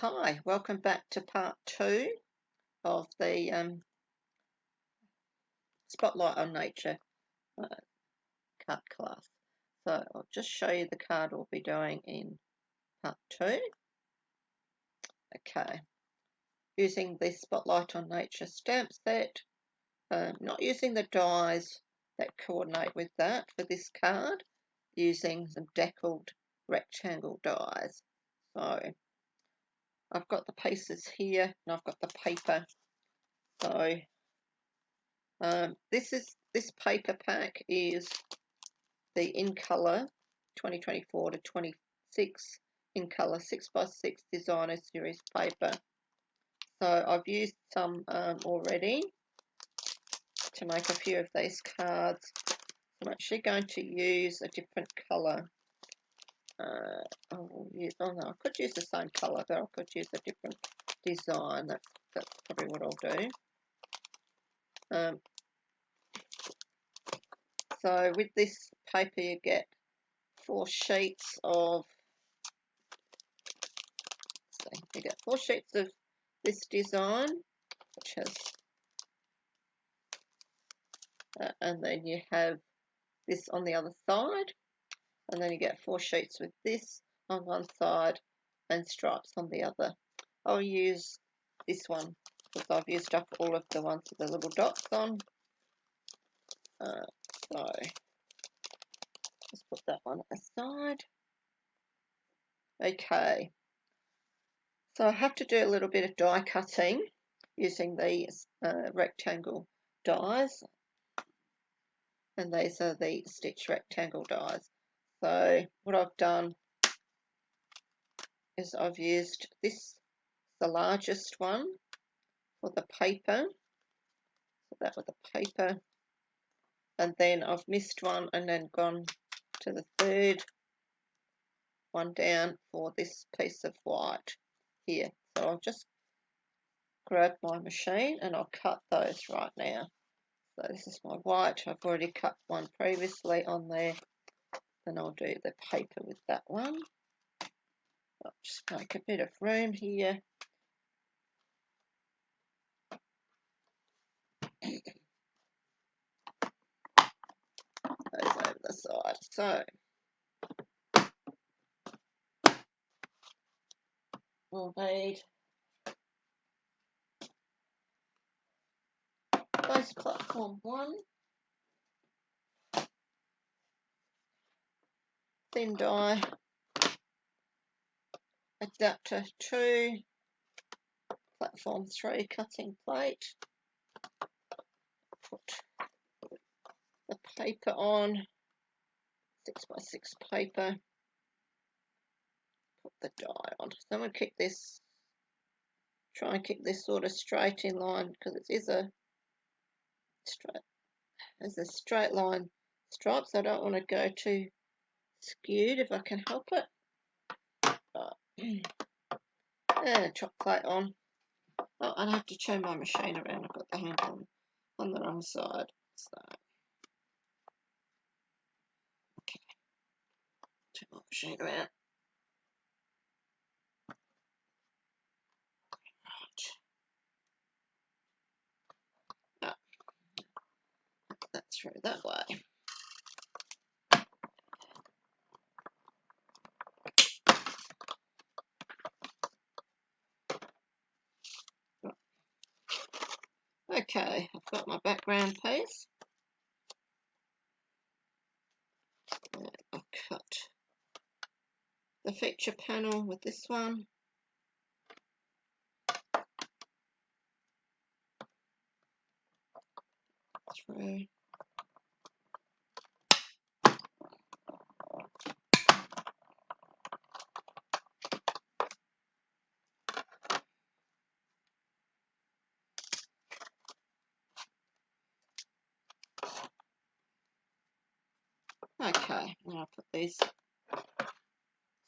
Hi, welcome back to part 2 of the Spotlight on Nature card class. So I'll just show you the card we'll be doing in part 2. Okay, using the Spotlight on Nature stamp set, not using the dies that coordinate with that for this card, using some deckled rectangle dies. So I've got the pieces here and I've got the paper. So this paper pack is the in colour 2024 to 26 in colour 6x6 designer series paper. So I've used some already to make a few of these cards. I'm actually going to use a different colour. I could use the same colour, but I could use a different design. That's probably what I'll do. So with this paper you get 4 sheets of this design, which has and then you have this on the other side, and then you get 4 sheets with this on one side and stripes on the other. I'll use this one because I've used up all of the ones with the little dots on. So just put that one aside. Okay, so I have to do a little bit of die cutting using these rectangle dies, and these are the stitch rectangle dies. So what I've done is I've used this, the largest one, for the paper. So that was the paper, and then I've missed one and then gone to the third one down for this piece of white here. So I'll just grab my machine and I'll cut those right now. So this is my white. I've already cut one previously on there. Then I'll do the paper with that one. I'll just make a bit of room here. Those over the side. So we'll need base platform 1, thin die, adapter 2, platform 3 cutting plate, put the paper on, 6x6 paper, put the die on. So I'm going to keep this, try and keep this sort of straight in line because it is a straight line stripe, so I don't want to go too skewed if I can help it. And chop plate on. Oh, I'll have to turn my machine around. I've got the handle on the wrong side. So, okay, turn my machine around. Right. Oh, that's through that way. Okay, I've got my background piece. I've cut the feature panel with this one. Through. Okay, now I'll put these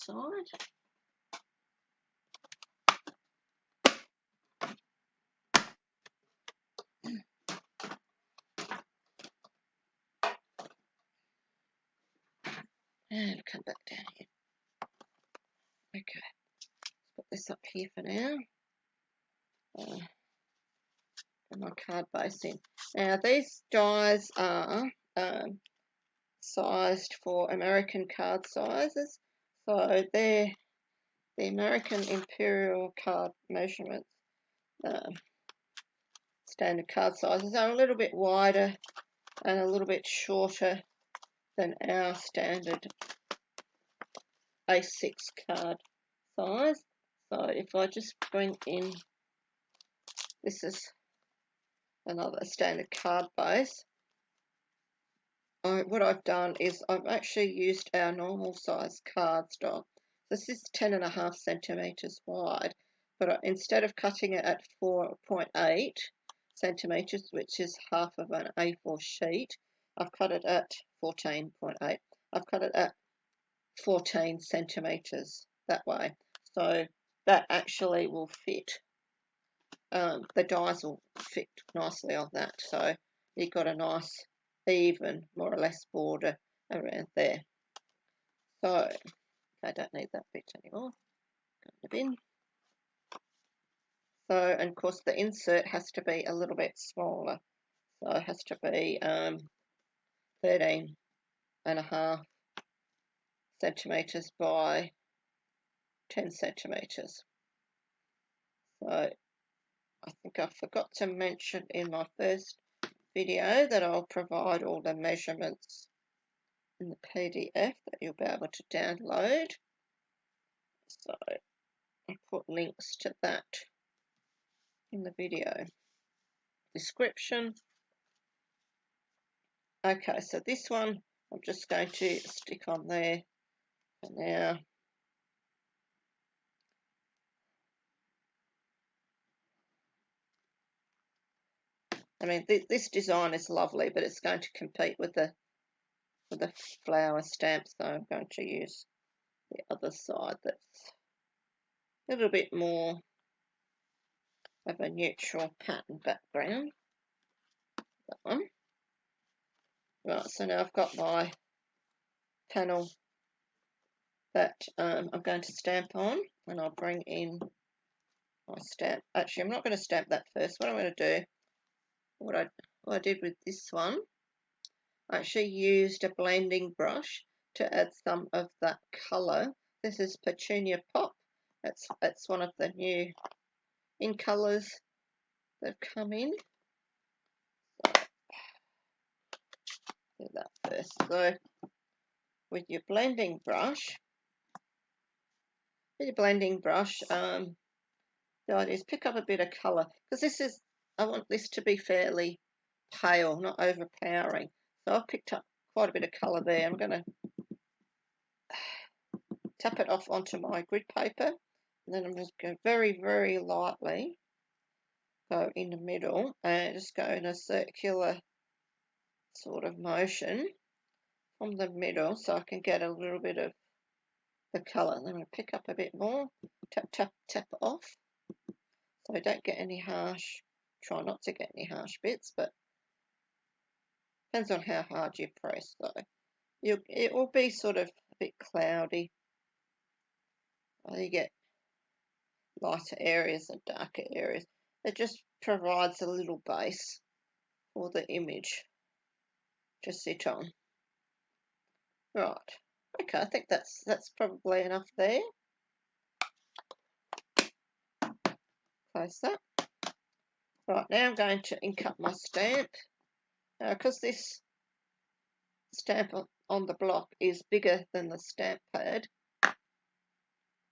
aside. And come back down here. Okay, let's put this this up here for now. And my card base in. Now these dies are sized for American card sizes, so they're the American Imperial card measurements. Standard card sizes are a little bit wider and a little bit shorter than our standard A6 card size. So if I just bring in, this is another standard card base. What I've done is I've actually used our normal size cardstock. This is 10.5 centimetres wide, but instead of cutting it at 4.8 centimetres, which is half of an A4 sheet, I've cut it at 14.8. I've cut it at 14 centimetres that way. So that actually will fit. The dies will fit nicely on that. So you've got a nice even, more or less, border around there. So I don't need that bit anymore. Go in the bin. So, and of course the insert has to be a little bit smaller. So it has to be 13.5 centimetres by 10 centimetres. So I think I forgot to mention in my first video that I'll provide all the measurements in the PDF that you'll be able to download. So I'll put links to that in the video description. Okay, so this one I'm just going to stick on there for now. I mean, this design is lovely, but it's going to compete with the flower stamp, so I'm going to use the other side that's a little bit more of a neutral pattern background. That one. Right, so now I've got my panel that I'm going to stamp on, and I'll bring in my stamp. Actually, I'm not going to stamp that first. What I'm going to do, what I did with this one, I actually used a blending brush to add some of that colour. This is Petunia Pop. That's one of the new in colours that have come in. So, do that first. So with your blending brush, the idea is pick up a bit of colour, because I want this to be fairly pale, not overpowering. So I've picked up quite a bit of colour there. I'm going to tap it off onto my grid paper, and then I'm just going to very, very lightly go in the middle and just go in a circular sort of motion from the middle so I can get a little bit of the colour. And then I'm going to pick up a bit more, tap, tap, tap off, so I don't get any harsh, try not to get any harsh bits, but depends on how hard you press. So it will be sort of a bit cloudy. You get lighter areas and darker areas. It just provides a little base for the image to sit on. Right. Okay, I think that's probably enough there. Close that. Right, now I'm going to ink up my stamp. Now, because this stamp on the block is bigger than the stamp pad,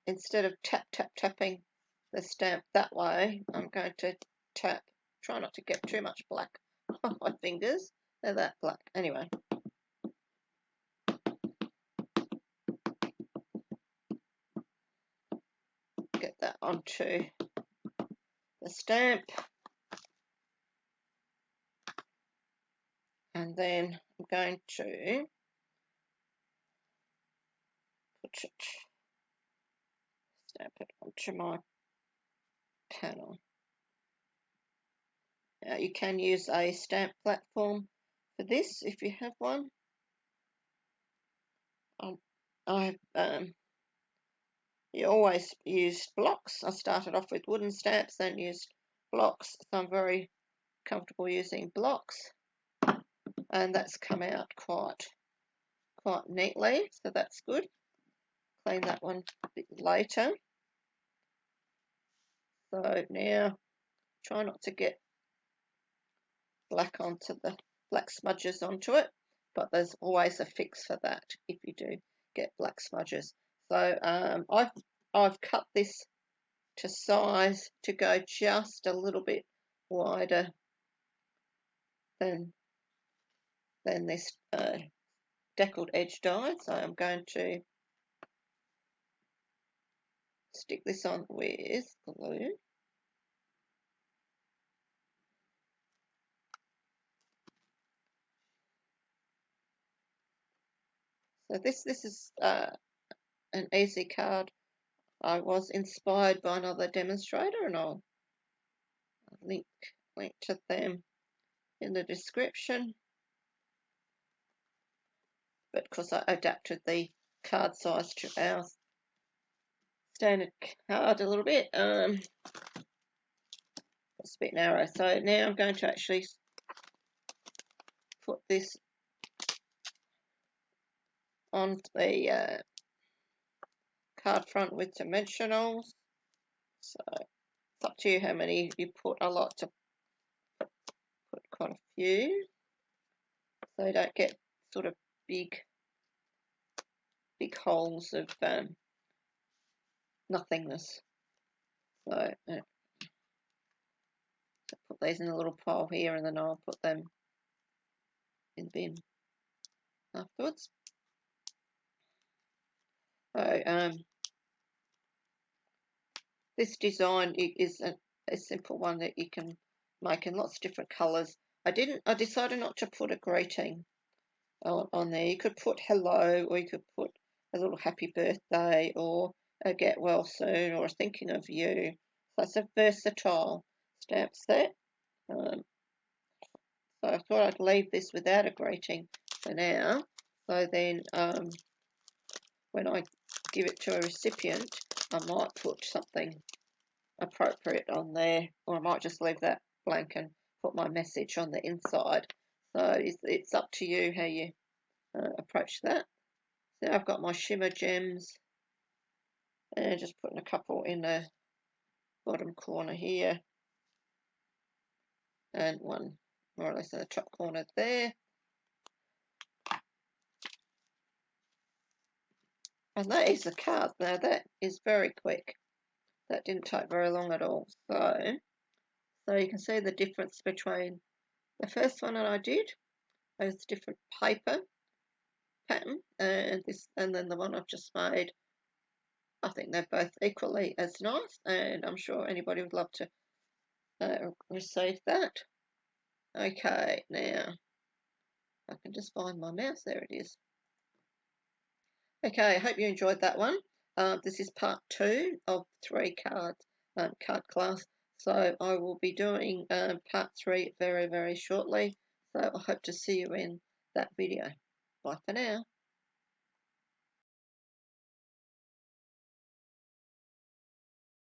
instead of tapping the stamp that way, I'm going to tap. Try not to get too much black on my fingers. They're that black. Anyway. Get that onto the stamp. And then I'm going to stamp it onto my panel. Now you can use a stamp platform for this if you have one. you always use blocks. I started off with wooden stamps, then used blocks, so I'm very comfortable using blocks, and that's come out quite neatly, so that's good. Clean that one a bit later. So now try not to get black smudges onto it, but there's always a fix for that if you do get black smudges. So I've cut this to size to go just a little bit wider than this deckled edge die. So I'm going to stick this on with glue. So this is an easy card. I was inspired by another demonstrator, and I'll link to them in the description. But because I adapted the card size to our standard card a little bit, it's a bit narrow. So now I'm going to actually put this on the card front with dimensionals. So it's up to you how many you put. I like to put quite a few, so you don't get sort of big holes of nothingness. So put these in a little pile here, and then I'll put them in the bin afterwards. So this design is a simple one that you can make in lots of different colours. I decided not to put a greeting on there. You could put hello, or you could put a little happy birthday, or a get well soon, or a thinking of you. So it's a versatile stamp set. So I thought I'd leave this without a greeting for now. So then when I give it to a recipient, I might put something appropriate on there, or I might just leave that blank and put my message on the inside. So it's up to you how you approach that. So I've got my shimmer gems, and just putting a couple in the bottom corner here, and one more or less in the top corner there. And that is the card. Now that is very quick. That didn't take very long at all. So you can see the difference between the first one that I did. There's different paper pattern, and then the one I've just made. I think they're both equally as nice, and I'm sure anybody would love to receive that. Okay, now I can just find my mouse. There it is. Okay, I hope you enjoyed that one. This is part 2 of 3 card class. So I will be doing part 3 very, very shortly. So I hope to see you in that video. Bye for now.